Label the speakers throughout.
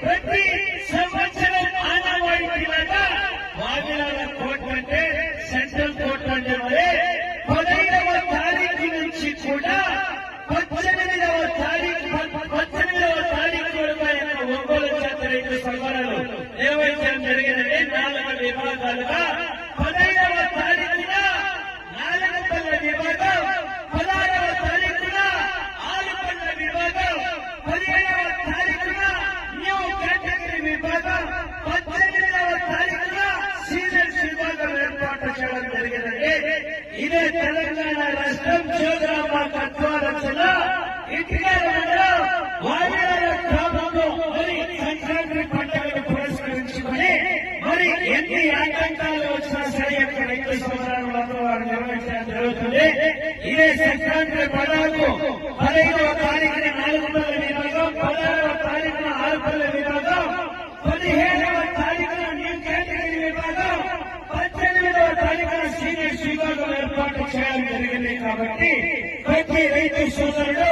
Speaker 1: ప్రతి సంవత్సరం ఆనవాయితీలాగా వావిలాల కోర్టు అంటే సెంట్రల్ కోర్టు అంటే 15వ తారీఖు నుంచి కూడా 18వ తారీఖు వరకు ఒంగోలు జాతి రైతు సంబరాలు నిర్వహించడం జరిగిందంటే 4 విభాగాలుగా 15వ తారీఖున నాలుగుపల్ల విభాగం, 16వ తారీఖున ఆలుపల్ల విభాగం, 17వ తారీఖున న్యూ కేటగిరీ విభాగం, 18వ తారీఖున సీనియర్స్ విభాగం ఏర్పాటు చేయడం జరిగిందంటే ఇదే తెలంగాణ రాష్ట్రం జోగులాంబ తత్వారచన ఇటుకల మండలం వావిలాల గ్రామంలో మరి సంక్రాంతి పండుగను పురస్కరించుకొని మరి ఎన్ని ఆటంకాలు వచ్చినా సరే రైతు సంబరాలను వారు నిర్వహించడం జరుగుతుంది. ఇదే సంక్రాంతి పండుగకు 15వ తారీఖున నాలుగుపల్ల విభాగం, 16వ తారీఖున ఆరుపల్ల విభాగం, 17వ తారీఖున న్యూ కేటగిరీ విభాగం, 18వ తారీఖున సీనియర్స్ విభాగం ఏర్పాటు చేయడం జరిగింది. కాబట్టి ప్రతి రైతు సోదరుడు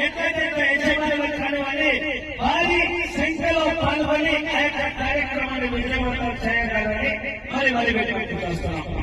Speaker 1: ఏకైతే యజమానులు కానివ్వండి భారీ సంఖ్యలో పాల్గొని ఆ యొక్క కార్యక్రమాన్ని విజయవంతం చేయగలని మరి వెలువెట్టుకొస్తున్నాం.